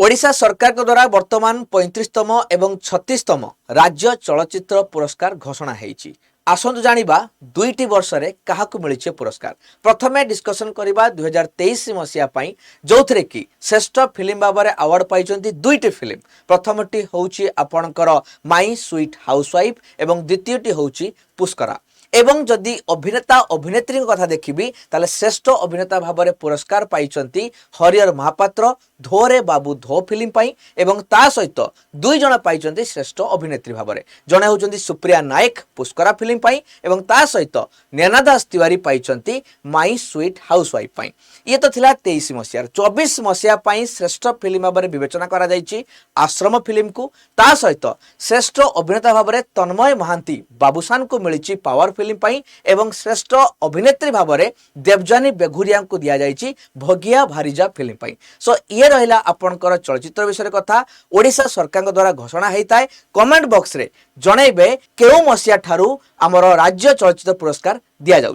ओडिशा सरकार द्वारा वर्तमान 35तम एवं 36तम राज्य चलचित्र पुरस्कार घोषणा होईछि। आसंतु जानिबा दुईटी वर्ष रे काहाकु मिलिछि पुरस्कार। प्रथमे डिस्कशन करिबा 2023 मसिया पई जोथरे कि श्रेष्ठ फिल्म बाबरे अवार्ड पाइछन्ति दुईटी फिल्म। प्रथमटी होउछि आपणकर माई स्वीट हाउसवाइफ एवं द्वितीयटी होउछि पुष्करा। एवं जदि अभिनेता अभिनेत्री कथा देखिबी ताले श्रेष्ठ अभिनेता भाबरे पुरस्कार पाइछन्ति हरिहर महापात्र धोरे बाबू धो फिल्म पाई एवं ता सहित दुई जण पाइछन्ति श्रेष्ठ अभिनेत्री भाबरे। जणे होउछन्ति सुप्रिया नायक पुष्करा फिल्म पाई एवं ता सहित नैना दास तिवारी पाइछन्ति माई स्वीट हाउसवाइफ पाई। ये तो थिला 23 मसिया। 24 मसिया पाई श्रेष्ठ फिल्म भाबरे विवेचना करा जायछि आश्रम फिल्म को। ता सहित श्रेष्ठ अभिनेता भाबरे तन्मय महांती बाबूसान को मिलिछि पावर फिल्म पाई एवं श्रेष्ठ अभिनेत्री भाबरे देवजानी बेघुरिया को दिया जायछि भगिया भारिजा फिल्म पाई। सो ये रहिला आपनकर चलचित्र विषय कथा ओडिशा सरकार द्वारा घोषणा हेताय। कमेंट बॉक्स रे जणैबे केउ मसिया ठारू हमर राज्य चलचित्र पुरस्कार दिया जाउ।